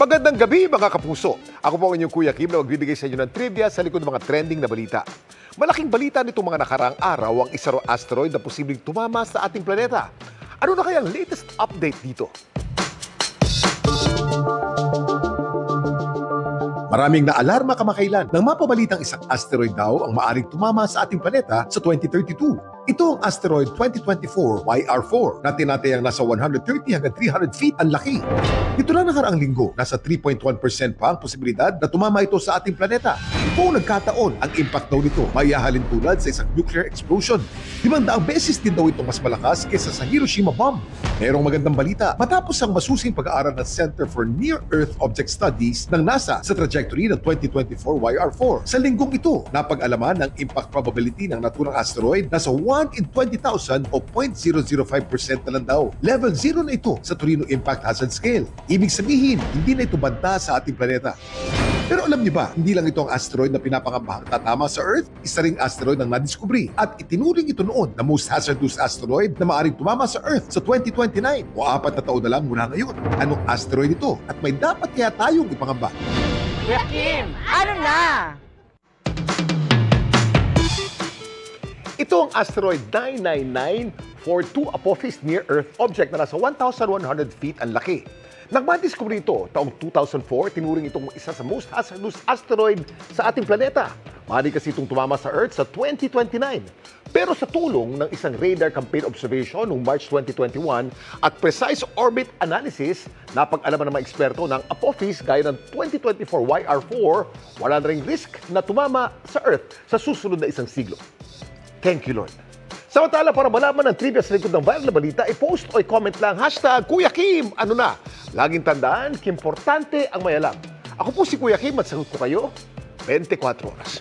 Magandang gabi mga kapuso. Ako po ang inyong Kuya Kim na magbibigay sa inyo ng trivia sa likod ng mga trending na balita. Malaking balita nitong mga nakaraang araw ang isang asteroid na posibleng tumama sa ating planeta. Ano na kaya ang latest update dito? Maraming naalarma kamakailan nang mapabalitang isang asteroid daw ang maaaring tumama sa ating planeta sa 2032. Ito ang asteroid 2024 YR4 na tinatayang nasa 130 hanggang 300 feet ang laki. Ito na nakaraang linggo, nasa 3.1% pa ang posibilidad na tumama ito sa ating planeta. Kung nagkataon, ang impact daw nito may hahalin tulad sa isang nuclear explosion. 500 beses din daw itong mas malakas kaysa sa Hiroshima bomb. Mayroong magandang balita, matapos ang masusing pag-aaral ng Center for Near-Earth Object Studies ng NASA sa trajectory ng 2024 YR4. Sa linggong ito, napag-alaman ng impact probability ng naturang asteroid na sa 1 in 20,000 o 0.005% na lang daw. Level 0 na ito sa Torino Impact Hazard Scale. Ibig sabihin, hindi na ito banta sa ating planeta. Pero alam niyo ba, hindi lang ito ang asteroid na pinapangambahang tatama sa Earth, isa ring asteroid ang nadiskubre at itinuring ito noon na most hazardous asteroid na maaaring tumama sa Earth sa 2029 o 4 na taon na lang mula ngayon. Anong asteroid ito at may dapat kaya tayong ipangamba? Kuya Kim, ano na? Ito ang asteroid 99942 Apophis Near-Earth Object na nasa 1,100 feet ang laki. Nang madiskubre ito taong 2004, tinuring itong isa sa most hazardous asteroid sa ating planeta. Maaari kasi itong tumama sa Earth sa 2029. Pero sa tulong ng isang radar campaign observation noong March 2021 at precise orbit analysis, napag-alaman ng mga eksperto ng Apophis gaya ng 2024 YR4, wala na ring risk na tumama sa Earth sa susunod na isang siglo. Thank you, Lord. Samantala, para malaman ang trivia sa likod ng viral na balita, i-post o i-comment lang #Kuya Kim, ano na? Laging tandaan, importante ang may alam. Ako po si Kuya Kim at sagot ko kayo 24 oras.